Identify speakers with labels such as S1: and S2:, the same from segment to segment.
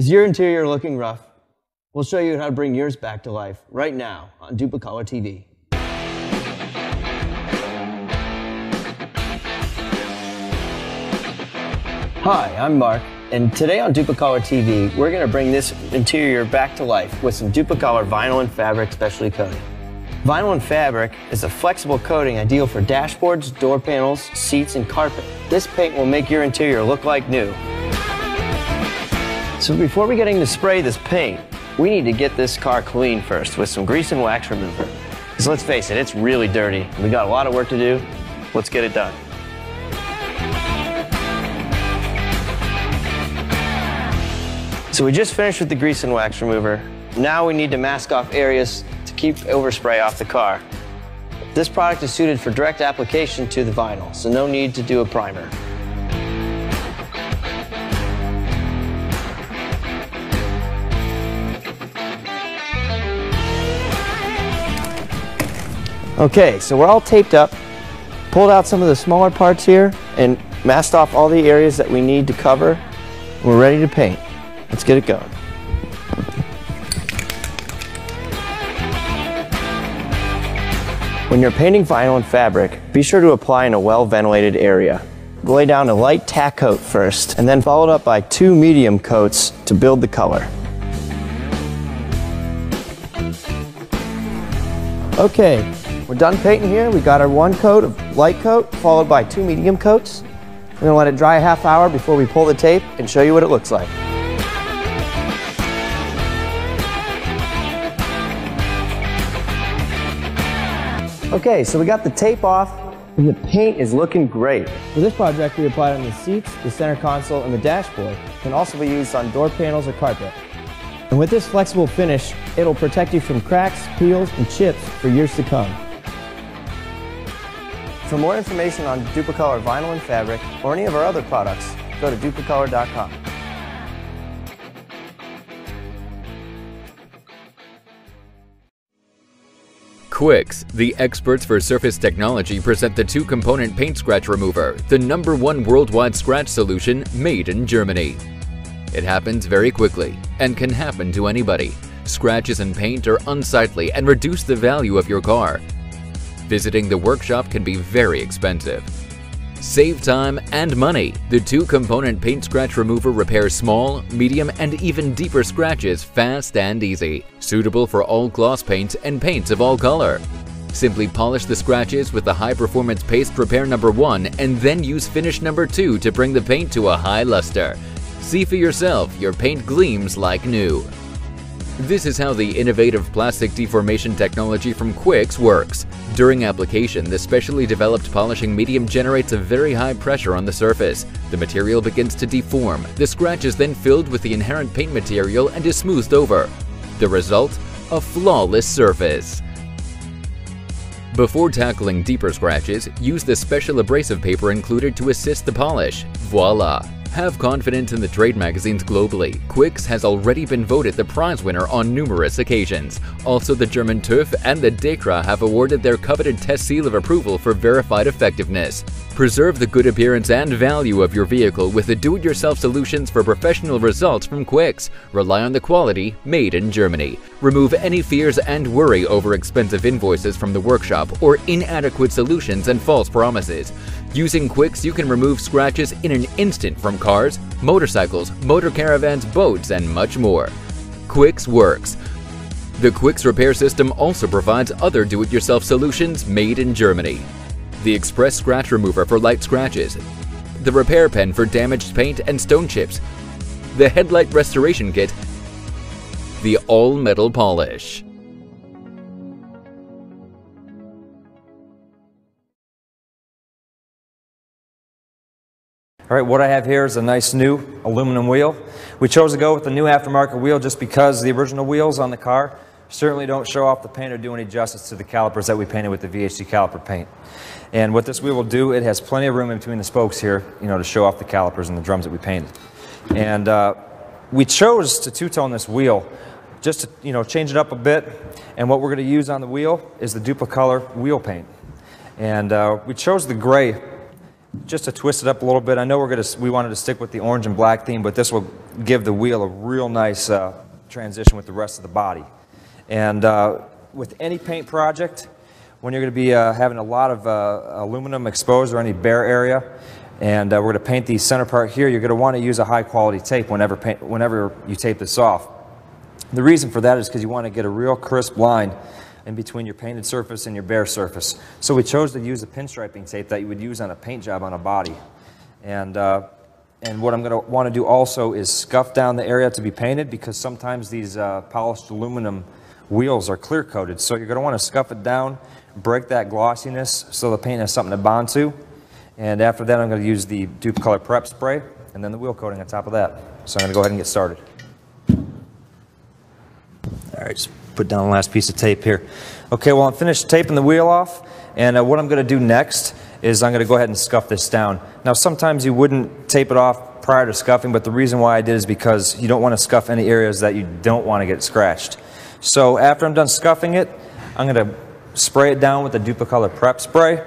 S1: Is your interior looking rough? We'll show you how to bring yours back to life right now on Duplicolor TV. Hi, I'm Mark, and today on Duplicolor TV, we're going to bring this interior back to life with some Duplicolor vinyl and fabric specialty coating. Vinyl and fabric is a flexible coating ideal for dashboards, door panels, seats, and carpet. This paint will make your interior look like new. So before we get into spray this paint, we need to get this car clean first with some grease and wax remover. Because let's face it, it's really dirty. We got a lot of work to do. Let's get it done. So we just finished with the grease and wax remover. Now we need to mask off areas to keep overspray off the car. This product is suited for direct application to the vinyl, so no need to do a primer. Okay, so we're all taped up, pulled out some of the smaller parts here, and masked off all the areas that we need to cover. We're ready to paint. Let's get it going. When you're painting vinyl and fabric, be sure to apply in a well-ventilated area. Lay down a light tack coat first, and then followed up by 2 medium coats to build the color. Okay, we're done painting here. We got our 1 coat of light coat, followed by 2 medium coats. We're gonna let it dry a half hour before we pull the tape and show you what it looks like. Okay, so we got the tape off, and the paint is looking great. For this project, we applied on the seats, the center console, and the dashboard. It can also be used on door panels or carpet. And with this flexible finish, it'll protect you from cracks, peels, and chips for years to come. For more information on Duplicolor vinyl and fabric, or any of our other products, go to duplicolor.com.
S2: Quix, the experts for surface technology, present the 2-component paint scratch remover, the #1 worldwide scratch solution made in Germany. It happens very quickly and can happen to anybody. Scratches and paint are unsightly and reduce the value of your car. Visiting the workshop can be very expensive. Save time and money. The 2-component paint scratch remover repairs small, medium, and even deeper scratches fast and easy. Suitable for all gloss paints and paints of all color. Simply polish the scratches with the high-performance paste repair #1 and then use finish #2 to bring the paint to a high luster. See for yourself, your paint gleams like new. This is how the innovative plastic deformation technology from Quix works. During application, the specially developed polishing medium generates a very high pressure on the surface. The material begins to deform. The scratch is then filled with the inherent paint material and is smoothed over. The result? A flawless surface. Before tackling deeper scratches, use the special abrasive paper included to assist the polish. Voila! Have confidence in the trade magazines globally. Quix has already been voted the prize winner on numerous occasions. Also, the German TÜV and the DEKRA have awarded their coveted test seal of approval for verified effectiveness. Preserve the good appearance and value of your vehicle with the do-it-yourself solutions for professional results from Quix. Rely on the quality made in Germany. Remove any fears and worry over expensive invoices from the workshop or inadequate solutions and false promises. Using Quix, you can remove scratches in an instant from cars, motorcycles, motor caravans, boats, and much more. Quix works. The Quix repair system also provides other do-it-yourself solutions made in Germany. The Express Scratch Remover for light scratches, the Repair Pen for damaged paint and stone chips, the Headlight Restoration Kit, the All-Metal Polish.
S3: All right, what I have here is a nice new aluminum wheel. We chose to go with the new aftermarket wheel just because the original wheels on the car certainly don't show off the paint or do any justice to the calipers that we painted with the VHC caliper paint. And what this wheel will do, it has plenty of room in between the spokes here, to show off the calipers and the drums that we painted. And we chose to two-tone this wheel just to change it up a bit. And what we're going to use on the wheel is the Duplicolor wheel paint. And we chose the gray just to twist it up a little bit. I know we wanted to stick with the orange and black theme, but this will give the wheel a real nice transition with the rest of the body. And with any paint project, when you're going to be having a lot of aluminum exposed or any bare area, and we're going to paint the center part here, you're going to want to use a high quality tape whenever you tape this off. The reason for that is because you want to get a real crisp line in between your painted surface and your bare surface. So we chose to use a pinstriping tape that you would use on a paint job on a body. And what I'm going to want to do also is scuff down the area to be painted, because sometimes these polished aluminum wheels are clear coated. So you're going to want to scuff it down, break that glossiness so the paint has something to bond to. And after that, I'm going to use the Duplicolor Prep Spray and then the wheel coating on top of that. So I'm going to go ahead and get started. All right, just put down the last piece of tape here. Okay, well, I'm finished taping the wheel off, and what I'm going to do next is I'm going to go ahead and scuff this down. Now, sometimes you wouldn't tape it off prior to scuffing, but the reason why I did is because you don't want to scuff any areas that you don't want to get scratched. So after I'm done scuffing it, I'm going to spray it down with the Duplicolor Prep Spray,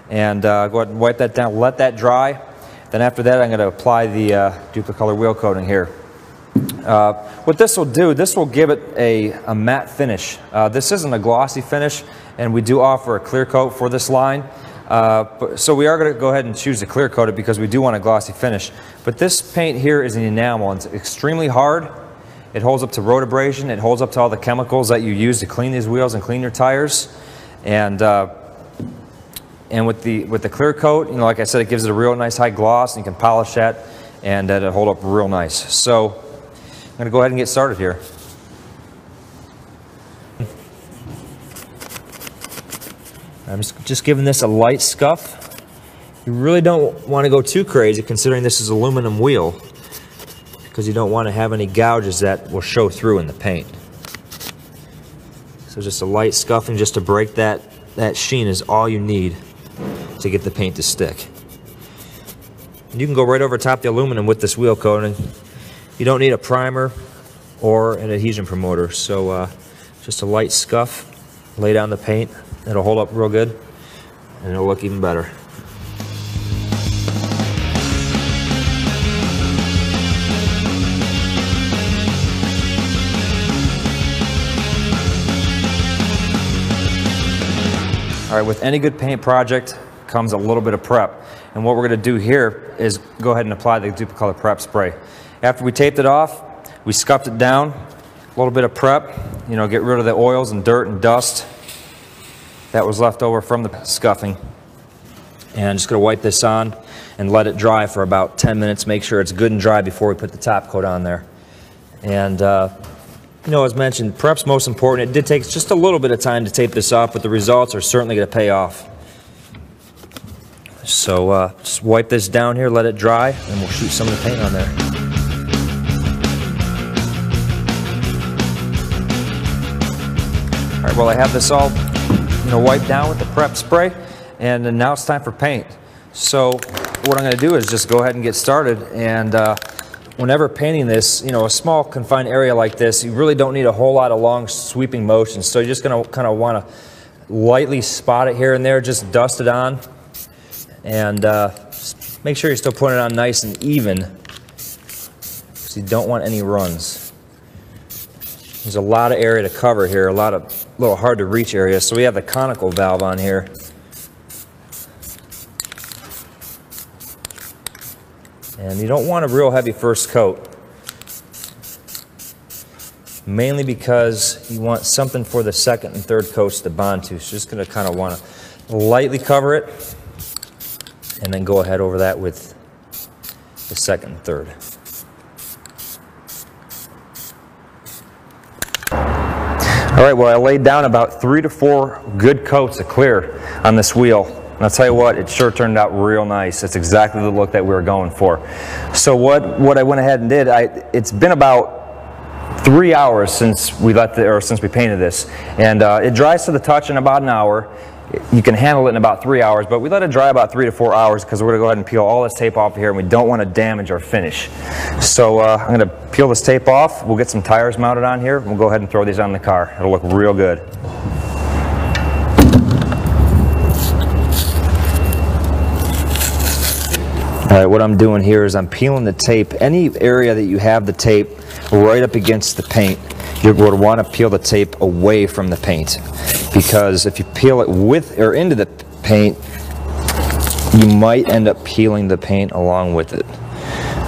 S3: and go ahead and wipe that down, let that dry. Then after that, I'm going to apply the Duplicolor wheel coating here. What this will do, this will give it a matte finish. This isn't a glossy finish, and we do offer a clear coat for this line. So we are going to go ahead and choose to clear coat it because we do want a glossy finish. But this paint here is an enamel, and it's extremely hard. It holds up to road abrasion. It holds up to all the chemicals that you use to clean these wheels and clean your tires. And with the clear coat, you know, like I said, it gives it a real nice high gloss, and you can polish that, and it'll hold up real nice. So I'm going to go ahead and get started here. I'm just giving this a light scuff. You really don't want to go too crazy, considering this is an aluminum wheel, because you don't want to have any gouges that will show through in the paint. So just a light scuffing just to break that sheen is all you need to get the paint to stick. And you can go right over top the aluminum with this wheel coating. You don't need a primer or an adhesion promoter, so just a light scuff, lay down the paint. It'll hold up real good, and it'll look even better. All right, with any good paint project comes a little bit of prep, and what we're going to do here is go ahead and apply the Duplicolor Prep Spray. After we taped it off, we scuffed it down, a little bit of prep, you know, get rid of the oils and dirt and dust that was left over from the scuffing. And I'm just going to wipe this on and let it dry for about 10 minutes, make sure it's good and dry before we put the top coat on there. And you know, as mentioned, prep's most important. It did take just a little bit of time to tape this off, but the results are certainly going to pay off. So just wipe this down here, let it dry, and we'll shoot some of the paint on there. All right, well, I have this all, you know, wiped down with the prep spray, and then now it's time for paint. So what I'm going to do is just go ahead and get started, and whenever painting this, you know, a small confined area like this, you really don't need a whole lot of long sweeping motions. So you're just going to kind of want to lightly spot it here and there, just dust it on, and just make sure you're still putting it on nice and even, because you don't want any runs. There's a lot of area to cover here, a little hard to reach areas. So we have the conical valve on here. And you don't want a real heavy first coat, mainly because you want something for the second and third coats to bond to. So just going to kind of want to lightly cover it, and then go ahead over that with the second and third. All right, well, I laid down about 3 to 4 good coats of clear on this wheel. And I'll tell you what, it sure turned out real nice. It's exactly the look that we were going for. So what I went ahead and did, it's been about 3 hours since we painted this, and it dries to the touch in about an hour. You can handle it in about 3 hours, but we let it dry about 3 to 4 hours because we're going to go ahead and peel all this tape off here, and we don't want to damage our finish. So I'm going to peel this tape off. We'll get some tires mounted on here, and we'll go ahead and throw these on the car. It'll look real good. All right, what I'm doing here is I'm peeling the tape. Any area that you have the tape right up against the paint, you're going to want to peel the tape away from the paint, because if you peel it with or into the paint, you might end up peeling the paint along with it.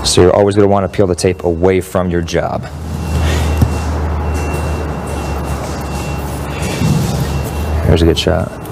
S3: So you're always going to want to peel the tape away from your job. Here's a good shot.